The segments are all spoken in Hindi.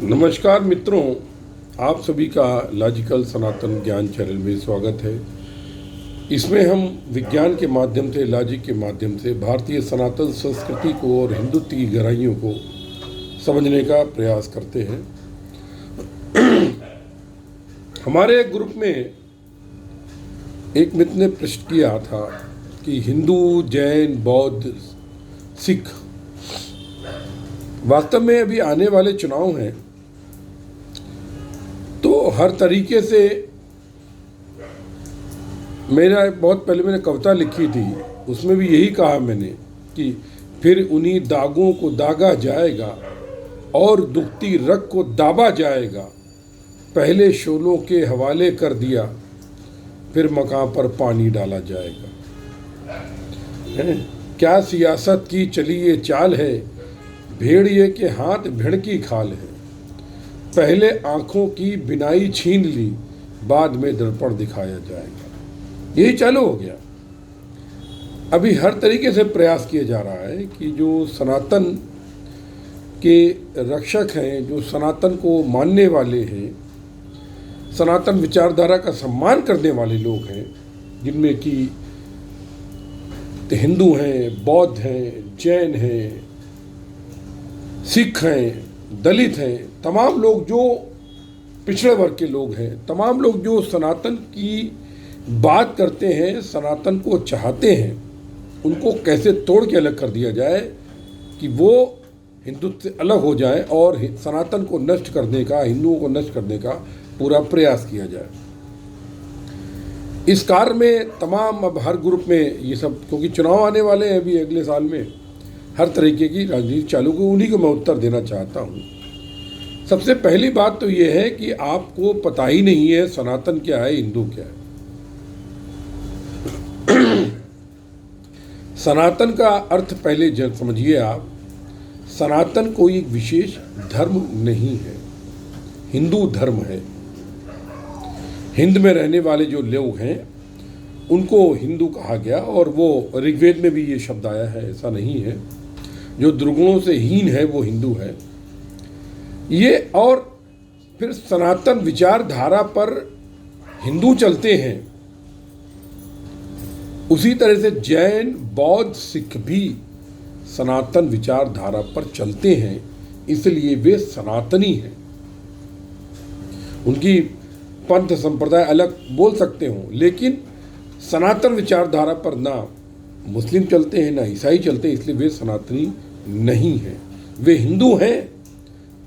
नमस्कार मित्रों, आप सभी का लॉजिकल सनातन ज्ञान चैनल में स्वागत है। इसमें हम विज्ञान के माध्यम से, लॉजिक के माध्यम से भारतीय सनातन संस्कृति को और हिंदुत्व की गहराइयों को समझने का प्रयास करते हैं। हमारे एक ग्रुप में एक मित्र ने प्रश्न किया था कि हिंदू, जैन, बौद्ध, सिख, वास्तव में अभी आने वाले चुनाव हैं तो हर तरीके से मेरा बहुत पहले मैंने कविता लिखी थी, उसमें भी यही कहा मैंने कि फिर उन्हीं दागों को दागा जाएगा और दुखती रग को दाबा जाएगा। पहले शोलों के हवाले कर दिया, फिर मकां पर पानी डाला जाएगा। क्या सियासत की चली ये चाल है, भेड़िए के हाथ भेड़ की खाल है। पहले आंखों की बिनाई छीन ली, बाद में दर्पण दिखाया जाएगा। यही चालू हो गया। अभी हर तरीके से प्रयास किया जा रहा है कि जो सनातन के रक्षक हैं, जो सनातन को मानने वाले हैं, सनातन विचारधारा का सम्मान करने वाले लोग हैं, जिनमें कि हिंदू हैं, बौद्ध हैं, जैन हैं, सिख हैं, दलित हैं, तमाम लोग जो पिछड़े वर्ग के लोग हैं, तमाम लोग जो सनातन की बात करते हैं, सनातन को चाहते हैं, उनको कैसे तोड़ के अलग कर दिया जाए कि वो हिंदुत्व से अलग हो जाए और सनातन को नष्ट करने का, हिंदुओं को नष्ट करने का पूरा प्रयास किया जाए। इस कार्य में तमाम अब हर ग्रुप में ये सब, क्योंकि चुनाव आने वाले हैं अभी अगले साल में, हर तरीके की राजनीति चालू को, उन्हीं को मैं उत्तर देना चाहता हूँ। सबसे पहली बात तो ये है कि आपको पता ही नहीं है सनातन क्या है, हिंदू क्या है। सनातन का अर्थ पहले समझिए आप। सनातन कोई एक विशेष धर्म नहीं है, हिंदू धर्म है। हिंद में रहने वाले जो लोग हैं उनको हिंदू कहा गया, और वो ऋग्वेद में भी ये शब्द आया है, ऐसा नहीं है। जो दुर्गुणों से हीन है वो हिंदू है ये। और फिर सनातन विचारधारा पर हिंदू चलते हैं, उसी तरह से जैन, बौद्ध, सिख भी सनातन विचारधारा पर चलते हैं, इसलिए वे सनातनी हैं। उनकी पंथ संप्रदाय अलग बोल सकते हो, लेकिन सनातन विचारधारा पर ना मुस्लिम चलते हैं ना ईसाई चलते हैं, इसलिए वे सनातनी नहीं हैं। वे हिंदू हैं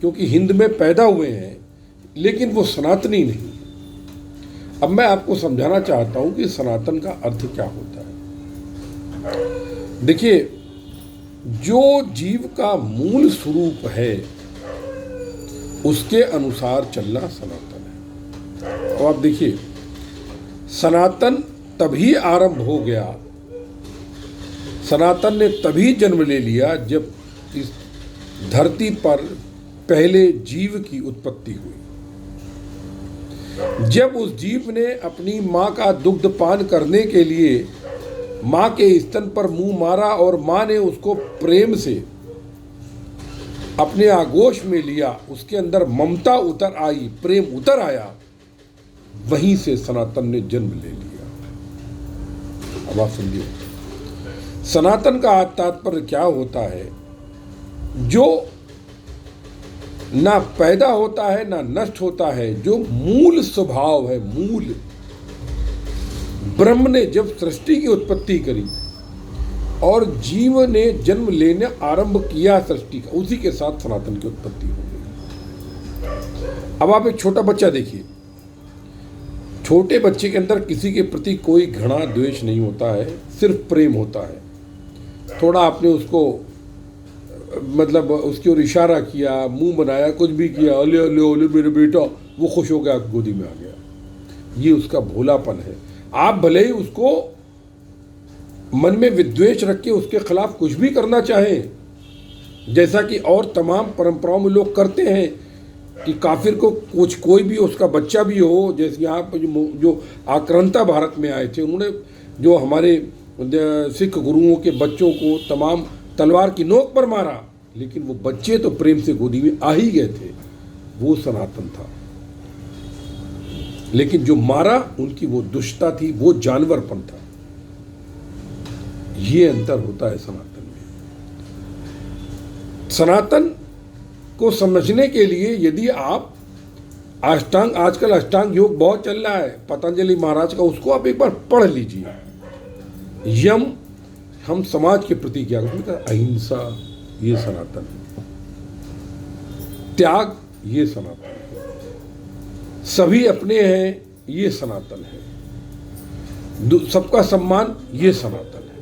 क्योंकि हिंद में पैदा हुए हैं, लेकिन वो सनातनी नहीं। अब मैं आपको समझाना चाहता हूं कि सनातन का अर्थ क्या होता है। देखिए, जो जीव का मूल स्वरूप है उसके अनुसार चलना सनातन है। तो आप देखिए, सनातन तभी आरंभ हो गया, सनातन ने तभी जन्म ले लिया जब इस धरती पर पहले जीव की उत्पत्ति हुई। जब उस जीव ने अपनी माँ का दुग्ध पान करने के लिए माँ के स्तन पर मुंह मारा और माँ ने उसको प्रेम से अपने आगोश में लिया, उसके अंदर ममता उतर आई, प्रेम उतर आया, वहीं से सनातन ने जन्म ले लिया। अब आप समझिए, सनातन का तात्पर्य क्या होता है? जो ना पैदा होता है ना नष्ट होता है, जो मूल स्वभाव है, मूल। ब्रह्म ने जब सृष्टि की उत्पत्ति करी और जीव ने जन्म लेने आरंभ किया सृष्टि का, उसी के साथ सनातन की उत्पत्ति हो गई। अब आप एक छोटा बच्चा देखिए, छोटे बच्चे के अंदर किसी के प्रति कोई घृणा द्वेष नहीं होता है, सिर्फ प्रेम होता है। थोड़ा आपने उसको मतलब उसकी ओर इशारा किया, मुंह बनाया, कुछ भी किया, अले अले अले मेरे बेटा, वो खुश हो गया, गोदी में आ गया। ये उसका भोलापन है। आप भले ही उसको मन में विद्वेष रख के उसके खिलाफ कुछ भी करना चाहें, जैसा कि और तमाम परंपराओं में लोग करते हैं कि काफिर को कुछ कोई भी उसका बच्चा भी हो, जैसे यहाँ पर जो आक्रांता भारत में आए थे, उन्होंने जो हमारे सिख गुरुओं के बच्चों को तमाम तलवार की नोक पर मारा, लेकिन वो बच्चे तो प्रेम से गोदी में आ ही गए थे। वो सनातन था। लेकिन जो मारा उनकी वो दुष्टता थी, वो जानवरपन था। ये अंतर होता है सनातन में। सनातन को समझने के लिए यदि आप आजकल अष्टांग योग बहुत चल रहा है पतंजलि महाराज का, उसको आप एक बार पढ़ लीजिए। यम हम समाज के प्रति क्या करते हैं, अहिंसा ये सनातन है, त्याग ये सनातन है, सभी अपने हैं ये सनातन है, सबका सम्मान ये सनातन है।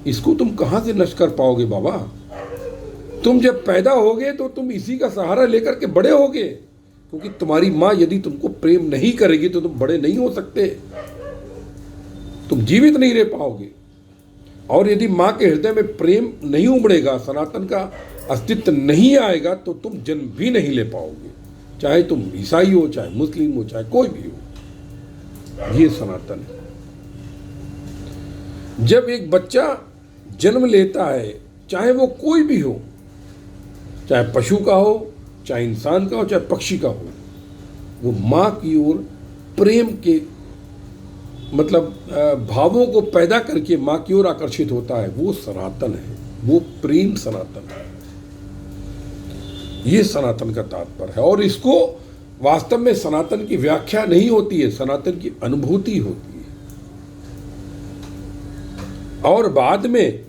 इसको तुम कहां से नष्ट कर पाओगे बाबा? तुम जब पैदा होगे तो तुम इसी का सहारा लेकर के बड़े होगे, क्योंकि तुम्हारी माँ यदि तुमको प्रेम नहीं करेगी तो तुम बड़े नहीं हो सकते, तुम जीवित नहीं रह पाओगे। और यदि माँ के हृदय में प्रेम नहीं उमड़ेगा, सनातन का अस्तित्व नहीं आएगा, तो तुम जन्म भी नहीं ले पाओगे, चाहे तुम ईसाई हो, चाहे मुस्लिम हो, चाहे कोई भी हो। ये सनातन है। जब एक बच्चा जन्म लेता है, चाहे वो कोई भी हो, चाहे पशु का हो, चाहे इंसान का हो, चाहे पक्षी का हो, वो माँ की ओर प्रेम के भावों को पैदा करके माँ की ओर आकर्षित होता है। वो सनातन है, वो प्रेम सनातन है। ये सनातन का तात्पर्य है। और इसको वास्तव में सनातन की व्याख्या नहीं होती है, सनातन की अनुभूति होती है। और बाद में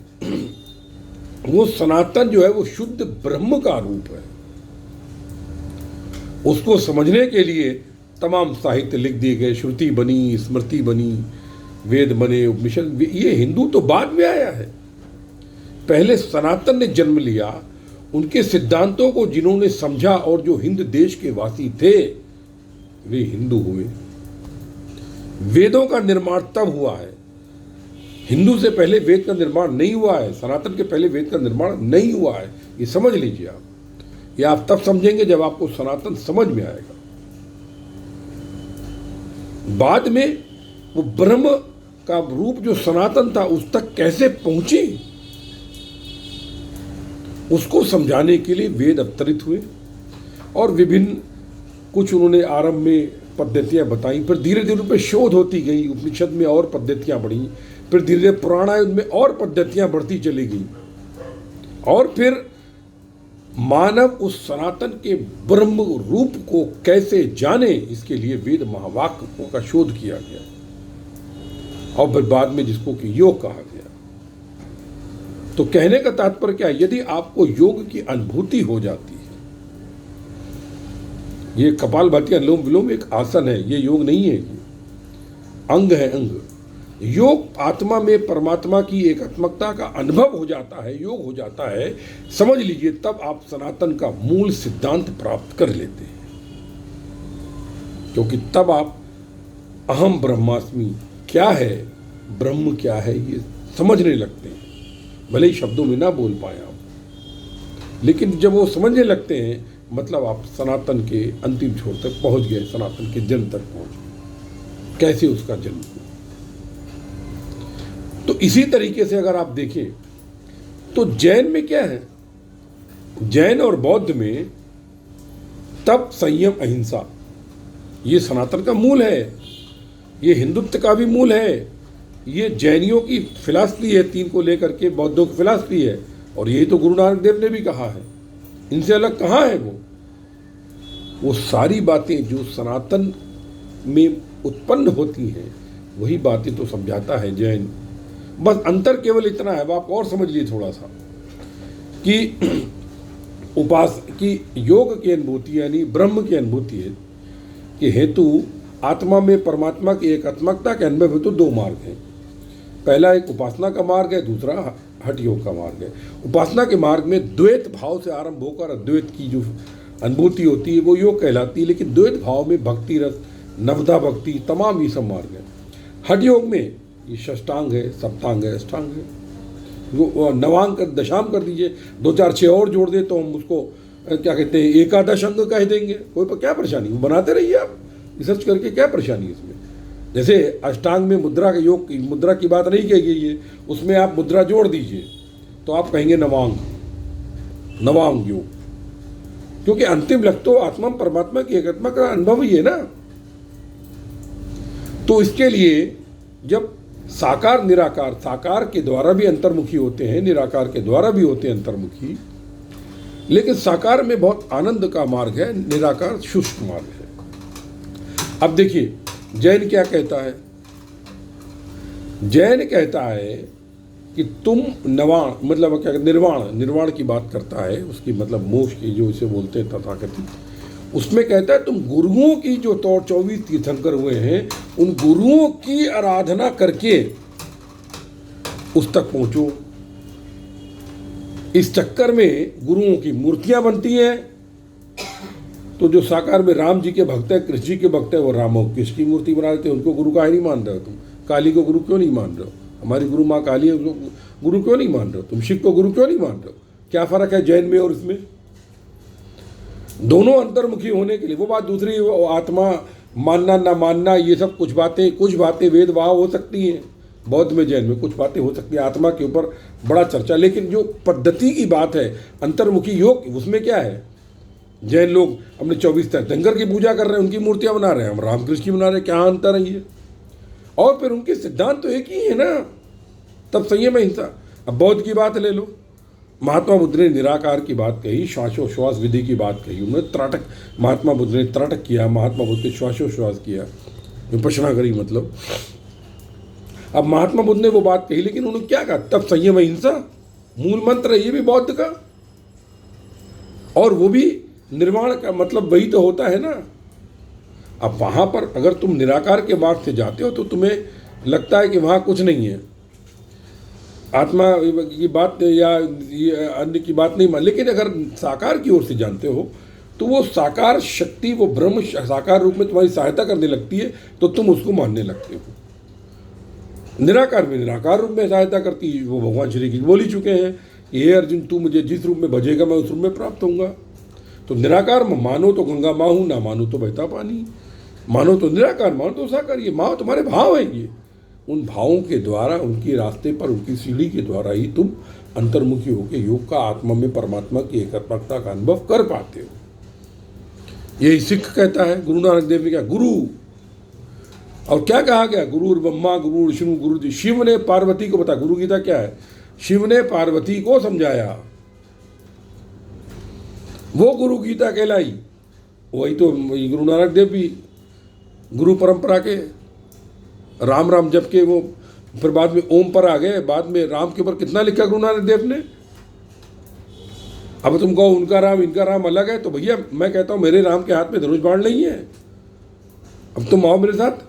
वो सनातन जो है वो शुद्ध ब्रह्म का रूप है। उसको समझने के लिए तमाम साहित्य लिख दिए गए, श्रुति बनी, स्मृति बनी, वेद बने, उपनिषद। ये हिंदू तो बाद में आया है, पहले सनातन ने जन्म लिया। उनके सिद्धांतों को जिन्होंने समझा और जो हिंद देश के वासी थे वे हिंदू हुए। वेदों का निर्माण तब हुआ है, हिंदू से पहले वेद का निर्माण नहीं हुआ है, सनातन के पहले वेद का निर्माण नहीं हुआ है। ये समझ लीजिए आप। ये आप तब समझेंगे जब आपको सनातन समझ में आएगा। बाद में वो ब्रह्म का रूप जो सनातन था उस तक कैसे पहुंची, उसको समझाने के लिए वेद अवतरित हुए और विभिन्न कुछ उन्होंने आरंभ में पद्धतियां बताई, फिर धीरे धीरे उन पर शोध होती गई। उपनिषद में और पद्धतियां बढ़ी, फिर धीरे धीरे पुराणायुग में और पद्धतियां बढ़ती चली गई। और फिर मानव उस सनातन के ब्रह्म रूप को कैसे जाने, इसके लिए वेद महावाक्यों का शोध किया गया। और फिर बाद में जिसको कि योग कहा गया। तो कहने का तात्पर्य क्या है, यदि आपको योग की अनुभूति हो जाती है, ये कपालभाति अनुलोम विलोम एक आसन है, ये योग नहीं है, ये अंग है, अंग। योग आत्मा में परमात्मा की एकात्मकता का अनुभव हो जाता है, योग हो जाता है, समझ लीजिए, तब आप सनातन का मूल सिद्धांत प्राप्त कर लेते हैं। क्योंकि तब आप अहम ब्रह्मास्मि क्या है, ब्रह्म क्या है, ये समझने लगते हैं। भले ही शब्दों में ना बोल पाए आप, लेकिन जब वो समझने लगते हैं, मतलब आप सनातन के अंतिम छोर तक पहुंच गए, सनातन के जन्म तक पहुंच गए। कैसे उसका जन्म हुआ। तो इसी तरीके से अगर आप देखें तो जैन में क्या है, जैन और बौद्ध में तप, संयम, अहिंसा, ये सनातन का मूल है, ये हिंदुत्व का भी मूल है, ये जैनियों की फिलॉसफी है, 3 को लेकर के बौद्धों की फिलॉसफी है। और यही तो गुरु नानक देव ने भी कहा है, इनसे अलग कहाँ है वो सारी बातें जो सनातन में उत्पन्न होती हैं, वही बातें तो समझाता है जैन। बस अंतर केवल इतना है, आप और समझ लीजिए थोड़ा सा, कि की योग की अनुभूति यानी ब्रह्म की अनुभूति है कि हेतु आत्मा में परमात्मा की एकात्मकता के अनुभव हेतु 2 मार्ग हैं। पहला एक उपासना का मार्ग है, दूसरा हठ योग का मार्ग है। उपासना के मार्ग में द्वैत भाव से आरंभ होकर अद्वैत की जो अनुभूति होती है वो योग कहलाती है। लेकिन द्वैत भाव में भक्ति रस, नवदा भक्ति, तमाम ये सब मार्ग है। हठ योग में ये षष्टांग है, सप्तांग है, अष्टांग है, वो नवांग कर दशांग कर दीजिए, 2 4 6 और जोड़ दे तो हम उसको क्या कहते हैं, एकादश अंग कह देंगे। कोई पर क्या परेशानी, वो बनाते रहिए आप रिसर्च करके, क्या परेशानी है इसमें। जैसे अष्टांग में मुद्रा के योग की मुद्रा की बात नहीं कही गई है, उसमें आप मुद्रा जोड़ दीजिए तो आप कहेंगे नवांग योग, क्योंकि अंतिम लक्ष्य तो आत्मा परमात्मा की एकात्मा का अनुभव ही है ना। तो इसके लिए जब साकार निराकार, साकार के द्वारा भी अंतर्मुखी होते हैं, निराकार के द्वारा भी होते हैं अंतर्मुखी, लेकिन साकार में बहुत आनंद का मार्ग है, निराकार शुष्क मार्ग है। अब देखिए जैन क्या कहता है, जैन कहता है कि तुम नवाण, मतलब क्या, निर्वाण की बात करता है, उसकी मतलब मोक्ष की, जो इसे बोलते हैं तथाकथित, उसमें कहता है तुम गुरुओं की जो 24 तीर्थंकर हुए हैं, उन गुरुओं की आराधना करके उस तक पहुंचो। इस चक्कर में गुरुओं की मूर्तियां बनती हैं, तो जो साकार में राम जी के भक्त है, कृष्ण जी के भक्त है, वो राम और कृष्ण की मूर्ति बना देते हैं, उनको गुरु का ही नहीं मान रहे हो तुम। काली को गुरु क्यों नहीं मान रहे हो? हमारी गुरु माँ काली है, उसको गुरु क्यों नहीं मान रहे हो? तुम शिव को गुरु क्यों नहीं मान रहे हो? क्या फर्क है जैन में और इसमें? दोनों अंतर्मुखी होने के लिए, वो बात दूसरी, वो आत्मा मानना ना मानना, ये सब कुछ बातें वेद वाह हो सकती हैं, बौद्ध में जैन में कुछ बातें हो सकती हैं, आत्मा के ऊपर बड़ा चर्चा, लेकिन जो पद्धति की बात है अंतर्मुखी योग, उसमें क्या है? जैन लोग अपने 24 तीर्थंकर की पूजा कर रहे हैं, उनकी मूर्तियां बना रहे हैं, हम रामकृष्ण की बना रहे हैं, क्या अंतर है ये? और फिर उनके सिद्धांत तो एक ही है ना, तब संयम अहिंसा। अब बौद्ध की बात ले लो, महात्मा बुद्ध ने निराकार की बात कही, श्वासोश्वास विधि की बात कही, उन्होंने त्राटक, महात्मा बुद्ध ने त्राटक किया, महात्मा बुद्ध ने श्वासोश्वास किया, विपश्यना करी मतलब। अब महात्मा बुद्ध ने वो बात कही, लेकिन उन्होंने क्या कहा? तब संयम अहिंसा मूल मंत्र है, ये भी बौद्ध का, और वो भी निर्वाण का मतलब वही तो होता है ना। अब वहाँ पर अगर तुम निराकार के मार्ग से जाते हो तो तुम्हें लगता है कि वहाँ कुछ नहीं है, आत्मा की बात या ये अन्य की बात नहीं मान, लेकिन अगर साकार की ओर से जानते हो तो वो साकार शक्ति, वो ब्रह्म साकार रूप में तुम्हारी सहायता करने लगती है, तो तुम उसको मानने लगते हो। निराकार में निराकार रूप में सहायता करती है, वो भगवान श्री कृष्ण बोल ही चुके हैं कि हे अर्जुन, तू मुझे जिस रूप में भजेगा मैं उस रूप में प्राप्त होऊंगा। तो निराकार में मानो तो गंगा माँ हूँ, ना मानो तो बहता पानी, मानो तो निराकार, मानो तो साकार, ये माँ तुम्हारे भाव हैं, ये उन भावों के द्वारा, उनके रास्ते पर, उनकी सीढ़ी के द्वारा ही तुम अंतर्मुखी होकर योग का आत्मा में परमात्मा की एकात्मकता का अनुभव कर पाते हो। यही सिख कहता है, गुरु नानक देव ने क्या गुरु, और क्या कहा गया? गुरु ब्रह्मा गुरु विष्णु गुरु जी। शिव ने पार्वती को बताया, गुरु गीता क्या है? शिव ने पार्वती को समझाया, वो गुरु गीता कहलाई। वही तो गुरु नानक देव भी गुरु परंपरा के, राम राम जप के वो फिर बाद में ओम पर आ गए, बाद में राम के ऊपर कितना लिखा गुरु नानक देव ने। अब तुम कहो उनका राम इनका राम अलग है, तो भैया मैं कहता हूं मेरे राम के हाथ में धनुष बाण नहीं है, अब तुम आओ मेरे साथ।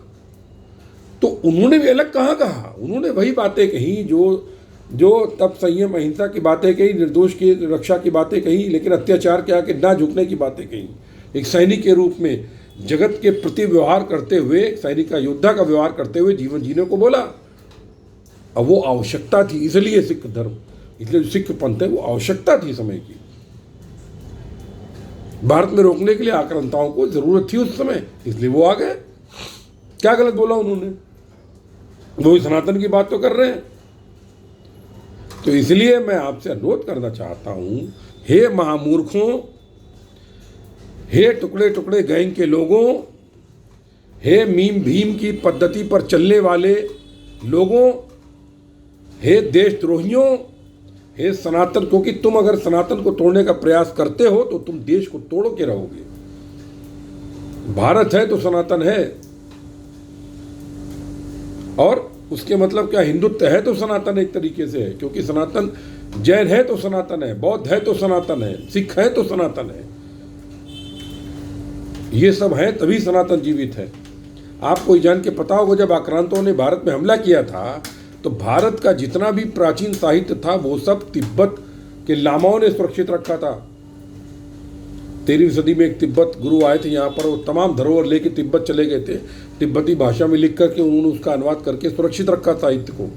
तो उन्होंने भी अलग कहाँ कहा, उन्होंने वही बातें कही जो तब संयम अहिंसा की बातें कही, निर्दोष की रक्षा की बातें कही, लेकिन अत्याचार के आके ना झुकने की बातें कही। एक सैनिक के रूप में जगत के प्रति व्यवहार करते हुए, सैनिक का योद्धा का व्यवहार करते हुए जीवन जीने को बोला। अब वो आवश्यकता थी, इसलिए सिख धर्म, इसलिए सिख पंथ है, वो आवश्यकता थी समय की। भारत में रोकने के लिए आक्रांताओं को जरूरत थी उस समय, इसलिए वो आ गए। क्या गलत बोला उन्होंने? वो भी सनातन की बात तो कर रहे हैं। तो इसलिए मैं आपसे अनुरोध करना चाहता हूं, हे महामूर्खों, हे टुकड़े टुकड़े गैंग के लोगों, हे मीम भीम की पद्धति पर चलने वाले लोगों, हे देशद्रोहियों, हे सनातन, क्योंकि तुम अगर सनातन को तोड़ने का प्रयास करते हो तो तुम देश को तोड़ के रहोगे। भारत है तो सनातन है, और उसके मतलब क्या, हिंदुत्व है तो सनातन एक तरीके से है, क्योंकि सनातन जैन है तो सनातन है, बौद्ध है तो सनातन है, सिख है तो सनातन है, ये सब है तभी सनातन जीवित है। आपको ये जान के पता होगा, जब आक्रांतों ने भारत में हमला किया था तो भारत का जितना भी प्राचीन साहित्य था वो सब तिब्बत के लामाओं ने सुरक्षित रखा था। 13वीं सदी में एक तिब्बत गुरु आए थे यहाँ पर, वो तमाम धरोहर लेके तिब्बत चले गए थे, तिब्बती भाषा में लिख करके उन्होंने उसका अनुवाद करके सुरक्षित रखा साहित्य को,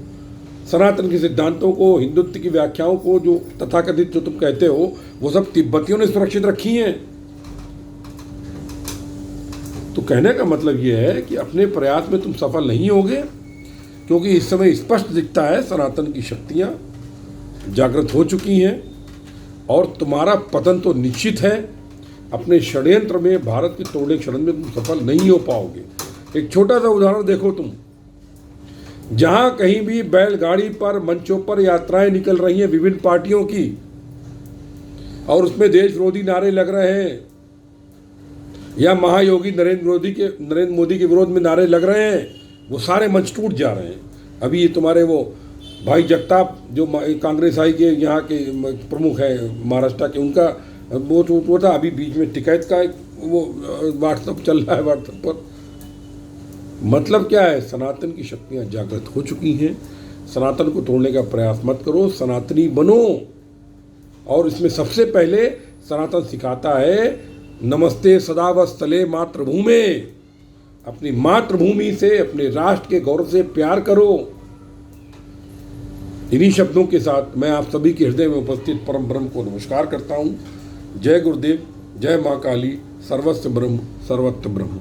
सनातन के सिद्धांतों को, हिंदुत्व की व्याख्याओं को, जो तथाकथित जो तुम कहते हो वो सब तिब्बतियों ने सुरक्षित रखी हैं। तो कहने का मतलब ये है कि अपने प्रयास में तुम सफल नहीं होगे, क्योंकि इस समय स्पष्ट दिखता है सनातन की शक्तियां जागृत हो चुकी हैं और तुम्हारा पतन तो निश्चित है। अपने षड्यंत्र में, भारत की तोड़ने के षड्यंत्र में तुम सफल नहीं हो पाओगे। एक छोटा सा उदाहरण देखो तुम, जहां कहीं भी बैलगाड़ी पर, मंचों पर यात्राएं निकल रही हैं विभिन्न पार्टियों की, और उसमें देश विरोधी नारे लग रहे हैं, या महायोगी नरेंद्र मोदी के विरोध में नारे लग रहे हैं, वो सारे मंच टूट जा रहे हैं। अभी ये तुम्हारे वो भाई जगताप जो कांग्रेस आई के यहाँ के प्रमुख है महाराष्ट्र के, उनका वो टूट था। अभी बीच में टिकैत का वो व्हाट्सअप चल रहा है, व्हाट्सएप पर। मतलब क्या है, सनातन की शक्तियाँ जागृत हो चुकी हैं। सनातन को तोड़ने का प्रयास मत करो, सनातनी बनो। और इसमें सबसे पहले सनातन सिखाता है नमस्ते सदावस्थले मातृभूमि। अपनी मातृभूमि से, अपने राष्ट्र के गौरव से प्यार करो। इन्हीं शब्दों के साथ मैं आप सभी के हृदय में उपस्थित परम ब्रह्म को नमस्कार करता हूँ। जय गुरुदेव, जय माँ काली, सर्वस्व ब्रह्म सर्वत्र ब्रह्म।